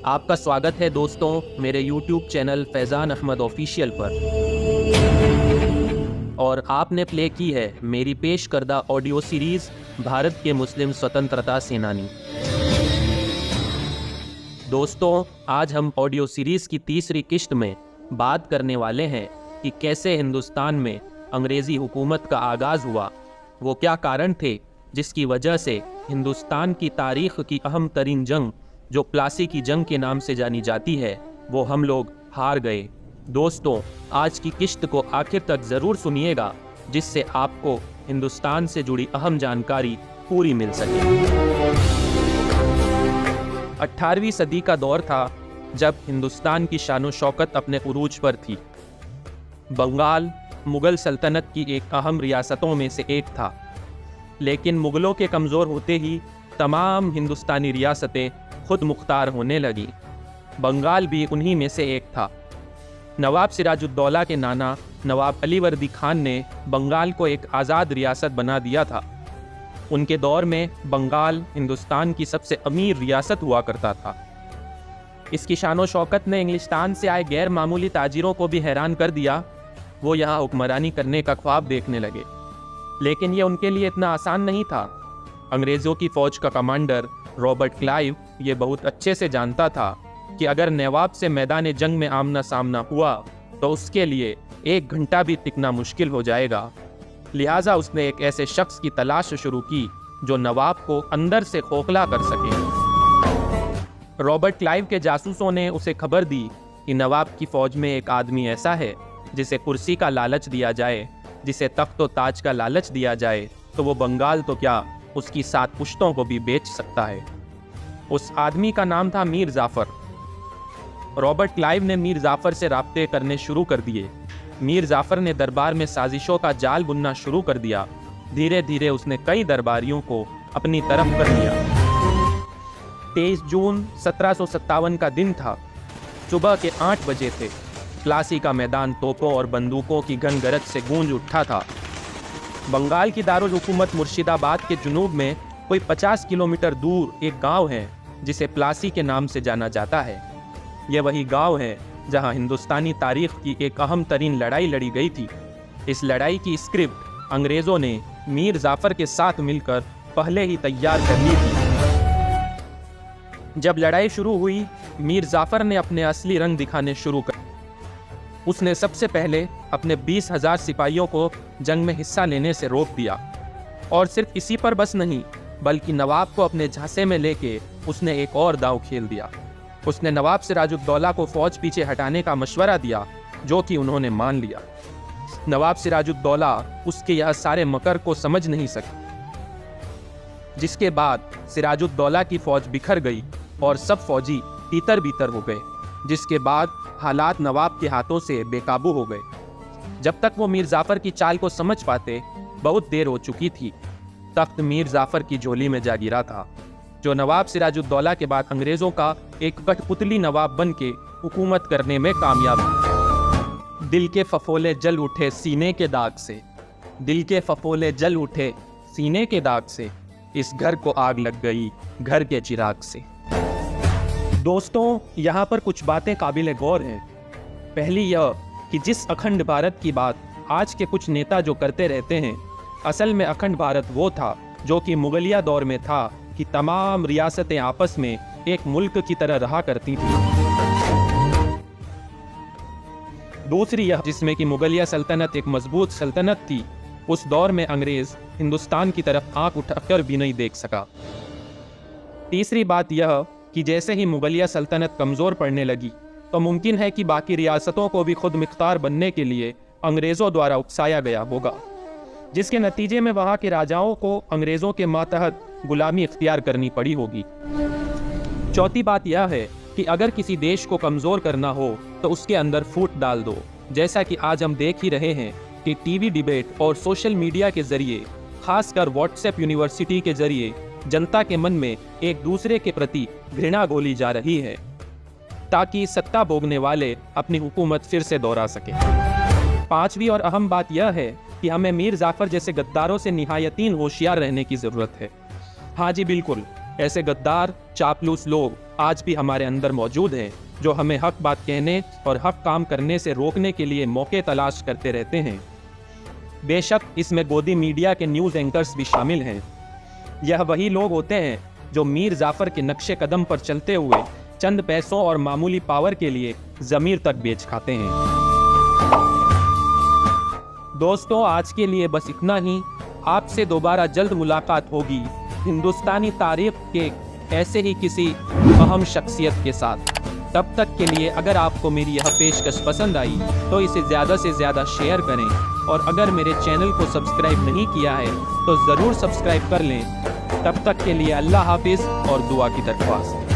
आपका स्वागत है दोस्तों मेरे YouTube channel Faizan Ahmed official पर। और आपने प्ले की है मेरी पेश करदा ऑडियो सीरीज़ भारत के मुस्लिम स्वतंत्रता सेनानी। दोस्तों, आज हम ऑडियो सीरीज़ की तीसरी किश्त में बात करने वाले हैं कि कैसे हिंदुस्तान में अंग्रेज़ी हुकूमत का आगाज़ हुआ, वो क्या कारण थे जिसकी वजह से हिंदुस्तान की तारीख़ की अहम तरीन जंग जो प्लासी की जंग के नाम से जानी जाती है वो हम लोग हार गए। दोस्तों, आज की किश्त को आखिर तक ज़रूर सुनिएगा जिससे आपको हिंदुस्तान से जुड़ी अहम जानकारी पूरी मिल सके। 18वीं सदी का दौर था जब हिंदुस्तान की शानो शौकत अपने उरूज पर थी। बंगाल मुग़ल सल्तनत की एक अहम रियासतों में से एक था, लेकिन मुग़लों के कमज़ोर होते ही तमाम हिंदुस्तानी रियासतें खुद मुख्तार होने लगी। बंगाल भी उन्हीं में से एक था। नवाब सिराजुद्दौला के नाना नवाब अली वर्दी खान ने बंगाल को एक आज़ाद रियासत बना दिया था। उनके दौर में बंगाल हिंदुस्तान की सबसे अमीर रियासत हुआ करता था। इसकी शानो शौकत ने इंग्लिस्तान से आए गैर मामूली ताजिरों को भी हैरान कर दिया। वो यहाँ हुक्मरानी करने का ख्वाब देखने लगे, लेकिन ये उनके लिए इतना आसान नहीं था। अंग्रेज़ों की फ़ौज का कमांडर रॉबर्ट क्लाइव ये बहुत अच्छे से जानता था कि अगर नवाब से मैदान जंग में आमना सामना हुआ तो उसके लिए 1 घंटा भी टिकना मुश्किल हो जाएगा। लिहाजा उसने एक ऐसे शख्स की तलाश शुरू की जो नवाब को अंदर से खोखला कर सके। रॉबर्ट क्लाइव के जासूसों ने उसे खबर दी कि नवाब की फ़ौज में एक आदमी ऐसा है जिसे कुर्सी का लालच दिया जाए, जिसे तख्त व ताज का लालच दिया जाए तो वो बंगाल तो क्या उसकी 7 पुश्तों को भी बेच सकता है। उस आदमी का नाम था मीर जाफ़र। रॉबर्ट क्लाइव ने मीर जाफ़र से राब्ते करने शुरू कर दिए। मीर जाफ़र ने दरबार में साजिशों का जाल बुनना शुरू कर दिया। धीरे धीरे उसने कई दरबारियों को अपनी तरफ कर लिया। 23 जून 1757 का दिन था। सुबह के 8 बजे थे। प्लासी का मैदान तोपों और बंदूकों की घनगरज से गूंज उठा था। बंगाल की दारुल हुकूमत मुर्शिदाबाद के जुनूब में कोई 50 किलोमीटर दूर एक गांव है जिसे प्लासी के नाम से जाना जाता है। यह वही गांव है जहां हिंदुस्तानी तारीख की एक अहम तरीन लड़ाई लड़ी गई थी। इस लड़ाई की स्क्रिप्ट अंग्रेज़ों ने मीर जाफ़र के साथ मिलकर पहले ही तैयार कर ली थी। जब लड़ाई शुरू हुई, मीर जाफ़र ने अपने असली रंग दिखाने शुरू कर। उसने सबसे पहले अपने 20,000 सिपाहियों को जंग में हिस्सा लेने से रोक दिया। और सिर्फ इसी पर बस नहीं, बल्कि नवाब को अपने झांसे में लेके उसने एक और दांव खेल दिया। उसने नवाब सिराजुद्दौला को फ़ौज पीछे हटाने का मशवरा दिया, जो कि उन्होंने मान लिया। नवाब सिराजुद्दौला उसके यह सारे मकर को समझ नहीं सके, जिसके बाद सिराजुद्दौला की फ़ौज बिखर गई और सब फौजी तीतर बीतर हो गए, जिसके बाद हालात नवाब के हाथों से बेकाबू हो गए। जब तक वो मीर जाफ़र की चाल को समझ पाते, बहुत देर हो चुकी थी। तख्त मीर जाफ़र की झोली में जा गिरा था, जो नवाब सिराजुद्दौला के बाद अंग्रेज़ों का एक कठपुतली नवाब बन के हुकूमत करने में कामयाब हुआ। दिल के फफोले जल उठे सीने के दाग से, दिल के फफोले जल उठे सीने के दाग से, इस घर को आग लग गई घर के चिराग से। दोस्तों, यहाँ पर कुछ बातें काबिल गौर हैं। पहली यह कि जिस अखंड भारत की बात आज के कुछ नेता जो करते रहते हैं, असल में अखंड भारत वो था जो कि मुगलिया दौर में था कि तमाम रियासतें आपस में एक मुल्क की तरह रहा करती थी। दूसरी यह जिसमें कि मुगलिया सल्तनत एक मजबूत सल्तनत थी, उस दौर में अंग्रेज हिंदुस्तान की तरफ आंख उठाकर भी नहीं देख सका। तीसरी बात यह कि जैसे ही मुगलिया सल्तनत कमज़ोर पड़ने लगी तो मुमकिन है कि बाकी रियासतों को भी खुद मुख्तार बनने के लिए अंग्रेज़ों द्वारा उकसाया गया होगा, जिसके नतीजे में वहाँ के राजाओं को अंग्रेज़ों के मातहत गुलामी इख्तियार करनी पड़ी होगी। चौथी बात यह है कि अगर किसी देश को कमज़ोर करना हो तो उसके अंदर फूट डाल दो, जैसा कि आज हम देख ही रहे हैं कि टीवी डिबेट और सोशल मीडिया के ज़रिए, खासकर व्हाट्सएप यूनिवर्सिटी के ज़रिए जनता के मन में एक दूसरे के प्रति घृणा घोली जा रही है, ताकि सत्ता भोगने वाले अपनी हुकूमत फिर से दोहरा सके। पांचवी और अहम बात यह है कि हमें मीर जाफ़र जैसे गद्दारों से निहायतीन होशियार रहने की ज़रूरत है। हाँ जी बिल्कुल, ऐसे गद्दार चापलूस लोग आज भी हमारे अंदर मौजूद हैं, जो हमें हक बात कहने और हक काम करने से रोकने के लिए मौके तलाश करते रहते हैं। बेशक इसमें गोदी मीडिया के न्यूज़ एंकर्स भी शामिल हैं। यह वही लोग होते हैं जो मीर जाफर के नक्शे कदम पर चलते हुए चंद पैसों और मामूली पावर के लिए ज़मीर तक बेच खाते हैं। दोस्तों, आज के लिए बस इतना ही। आपसे दोबारा जल्द मुलाकात होगी हिंदुस्तानी तारीख के ऐसे ही किसी अहम शख्सियत के साथ। तब तक के लिए अगर आपको मेरी यह पेशकश पसंद आई तो इसे ज़्यादा से ज़्यादा शेयर करें, और अगर मेरे चैनल को सब्सक्राइब नहीं किया है तो ज़रूर सब्सक्राइब कर लें। तब तक के लिए अल्लाह हाफिज़ और दुआ की दरख्वास्त।